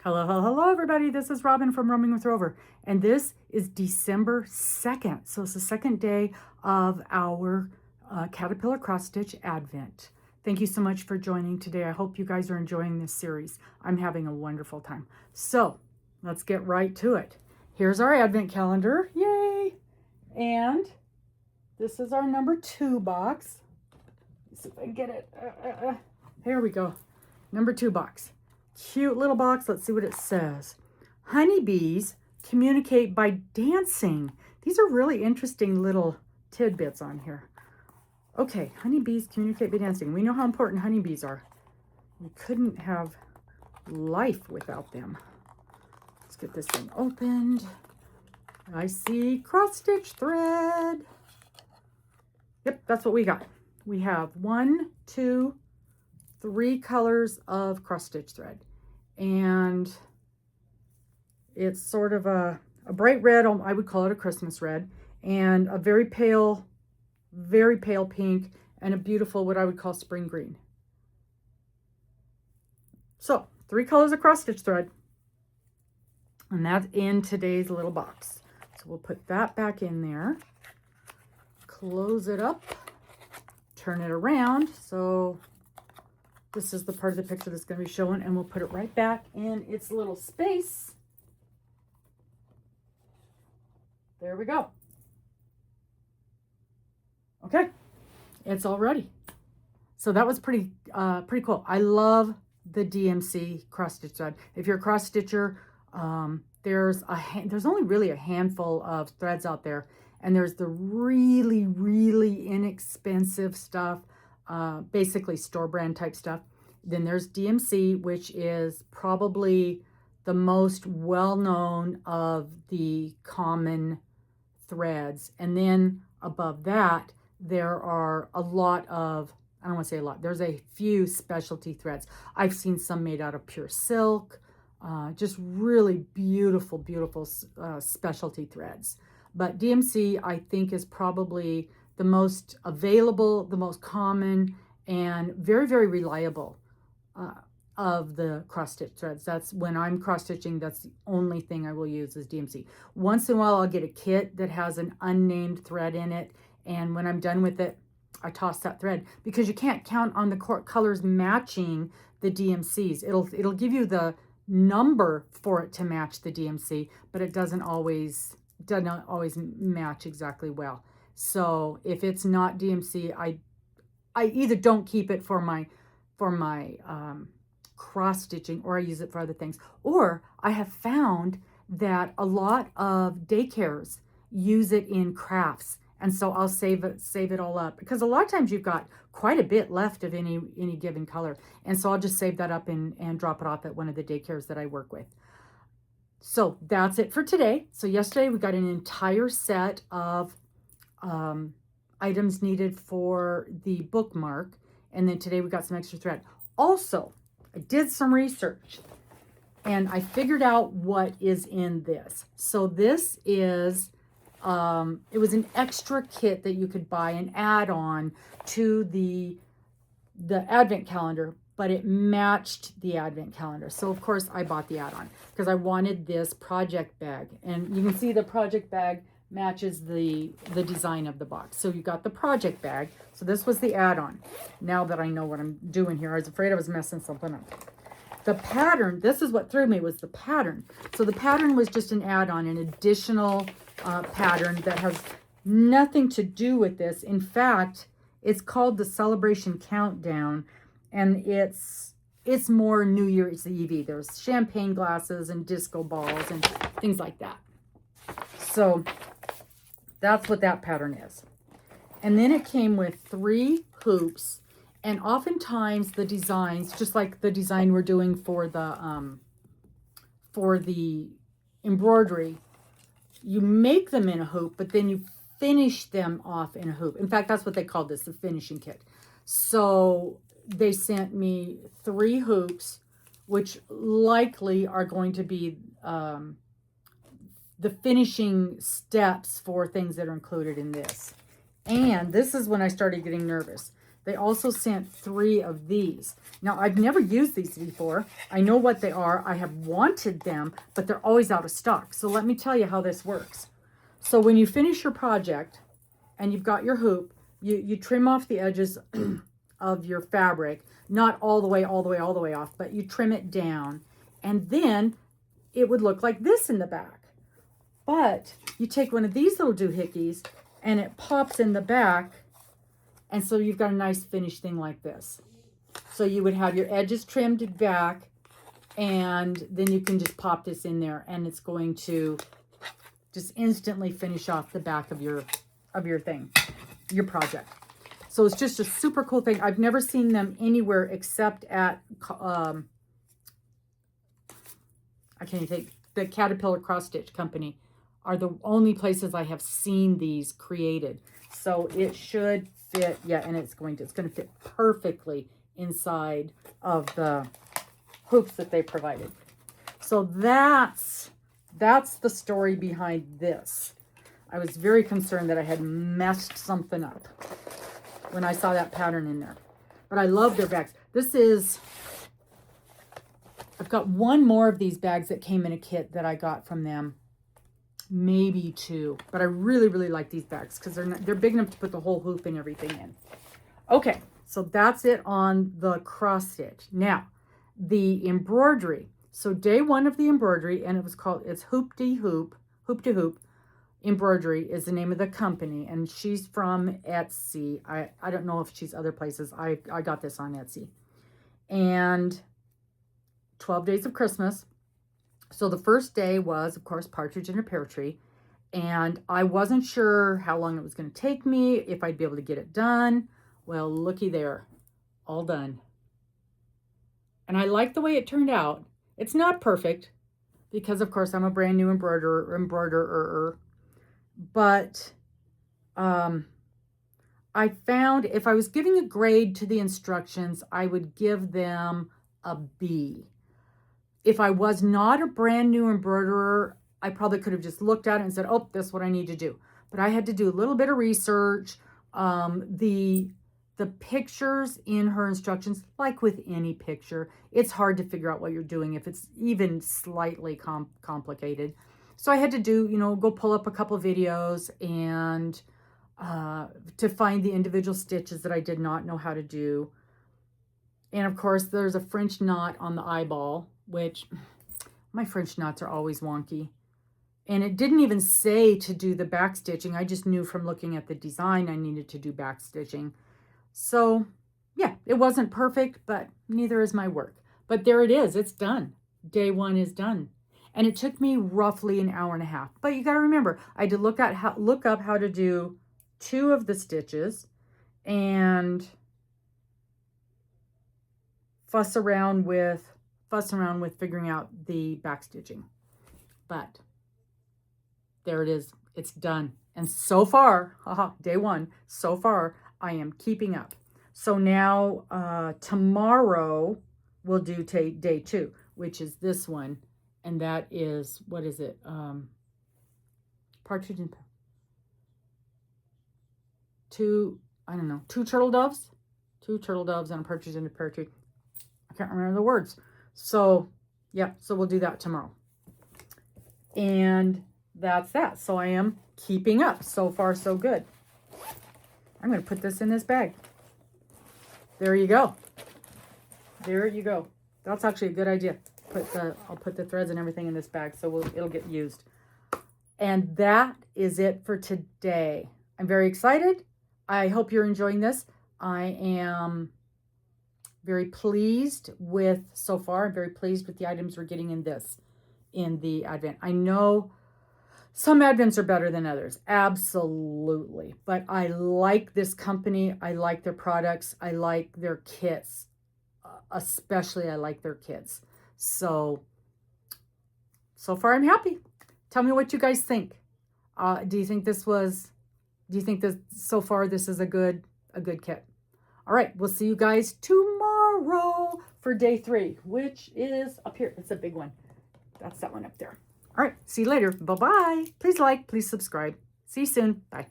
Hello, hello, hello, everybody. This is Robin from Roaming with Rover, and this is December 2nd. So it's the second day of our Caterpillar CrossStitch Advent. Thank you so much for joining today. I hope you guys are enjoying this series. I'm having a wonderful time. So let's get right to it. Here's our Advent calendar. Yay! And this is our number 2 box. Let's see if I can get it. Here we go. Number 2 box. Cute little box. Let's see what it says. Honeybees communicate by dancing. These are really interesting little tidbits on here. Okay, honeybees communicate by dancing. We know how important honeybees are. We couldn't have life without them. Let's get this thing opened. I see cross-stitch thread. Yep, that's what we got. We have 1, 2, 3 colors of cross-stitch thread. And it's sort of a bright red, I would call it a Christmas red, and a very pale pink, and a beautiful, what I would call spring green. So 3 colors of cross-stitch thread, and that's in today's little box. So we'll put that back in there, close it up, turn it around. So this is the part of the picture that's going to be showing, and we'll put it right back in its little space. There we go. Okay, it's all ready. So that was pretty cool. I love the DMC cross-stitch thread. If you're a cross-stitcher, there's only really a handful of threads out there, and there's the really inexpensive stuff, basically store brand type stuff. Then there's DMC, which is probably the most well-known of the common threads. And then above that, there are a lot of, I don't want to say a lot, there's a few specialty threads. I've seen some made out of pure silk, just really beautiful specialty threads. But DMC, I think, is probably the most available, the most common, and very reliable of the cross-stitch threads. That's when I'm cross-stitching, that's the only thing I will use is DMC. Once in a while, I'll get a kit that has an unnamed thread in it, and when I'm done with it, I toss that thread, because you can't count on the colors matching the DMCs. It'll give you the number for it to match the DMC, but it doesn't always match exactly well. So if it's not DMC, I either don't keep it for my cross stitching, or I use it for other things. Or I have found that a lot of daycares use it in crafts, and so I'll save it all up, because a lot of times you've got quite a bit left of any given color, and so I'll just save that up and drop it off at one of the daycares that I work with. So that's it for today. So yesterday we got an entire set of items needed for the bookmark, and then today we got some extra thread. Also, I did some research, and I figured out what is in this. So this is, it was an extra kit that you could buy, an add-on to the Advent calendar, but it matched the Advent calendar. So of course I bought the add-on because I wanted this project bag, and you can see the project bag matches the design of the box. So you got the project bag. So this was the add-on. Now that I know what I'm doing here, I was afraid I was messing something up. The pattern, this is what threw me, was the pattern. So the pattern was just an add-on, an additional pattern that has nothing to do with this. In fact, it's called the Celebration Countdown, and it's more New Year's Eve. There's champagne glasses and disco balls and things like that. So that's what that pattern is. And then it came with 3 hoops, and oftentimes the designs, just like the design we're doing for the embroidery, you make them in a hoop, but then you finish them off in a hoop. In fact, that's what they called this, the finishing kit. So they sent me 3 hoops, which likely are going to be the finishing steps for things that are included in this. And this is when I started getting nervous. They also sent 3 of these. Now, I've never used these before. I know what they are. I have wanted them, but they're always out of stock. So let me tell you how this works. So when you finish your project and you've got your hoop, you trim off the edges of your fabric, not all the way off, but you trim it down. And then it would look like this in the back. But you take one of these little doohickeys and it pops in the back. And so you've got a nice finished thing like this. So you would have your edges trimmed back, and then you can just pop this in there, and it's going to just instantly finish off the back of your thing, your project. So it's just a super cool thing. I've never seen them anywhere except at I can't even think, the Caterpillar CrossStitch company are the only places I have seen these created. So it should fit, yeah, and it's going to fit perfectly inside of the hoops that they provided. So that's the story behind this. I was very concerned that I had messed something up when I saw that pattern in there. But I love their bags. I've got one more of these bags that came in a kit that I got from them. Maybe 2, but I really, really like these bags because they're big enough to put the whole hoop and everything in. Okay, so that's it on the cross stitch. Now, the embroidery. So day 1 of the embroidery, and it's Hoop to Hoop Embroidery is the name of the company, and she's from Etsy. I don't know if she's other places. I got this on Etsy. And 12 Days of Christmas. So the first day was, of course, Partridge in a Pear Tree. And I wasn't sure how long it was going to take me, if I'd be able to get it done. Well, looky there. All done. And I like the way it turned out. It's not perfect because, of course, I'm a brand new embroiderer. But I found if I was giving a grade to the instructions, I would give them a B. If I was not a brand new embroiderer, I probably could have just looked at it and said, oh, that's what I need to do. But I had to do a little bit of research. The pictures in her instructions, like with any picture, it's hard to figure out what you're doing if it's even slightly complicated. So I had to go pull up a couple of videos and to find the individual stitches that I did not know how to do. And of course, there's a French knot on the eyeball, which my French knots are always wonky. And it didn't even say to do the back stitching. I just knew from looking at the design I needed to do back stitching. So yeah, it wasn't perfect, but neither is my work. But there it is. It's done. Day 1 is done. And it took me roughly an hour and a half. But you got to remember, I had to look up how to do 2 of the stitches and fuss around with figuring out the back stitching. But there it is. It's done. And so far, day 1, so far, I am keeping up. So now tomorrow we'll do day 2, which is this one. And that is, what is it? Partridge in 2 turtle doves? 2 turtle doves and a partridge in a pear tree. I can't remember the words. So, yeah, so we'll do that tomorrow. And that's that. So I am keeping up. So far, so good. I'm going to put this in this bag. There you go. There you go. That's actually a good idea. I'll put the threads and everything in this bag so it'll get used. And that is it for today. I'm very excited. I hope you're enjoying this. I am very pleased with so far. I'm very pleased with the items we're getting in the Advent. I know some Advents are better than others. Absolutely. But I like this company. I like their products. I like their kits. Especially I like their kits. So far I'm happy. Tell me what you guys think. Do you think so far this is a good kit? All right, we'll see you guys tomorrow for day 3, which is up here. It's a big one. That's that one up there. All right, see you later. Bye-bye. Please like, please subscribe. See you soon. Bye.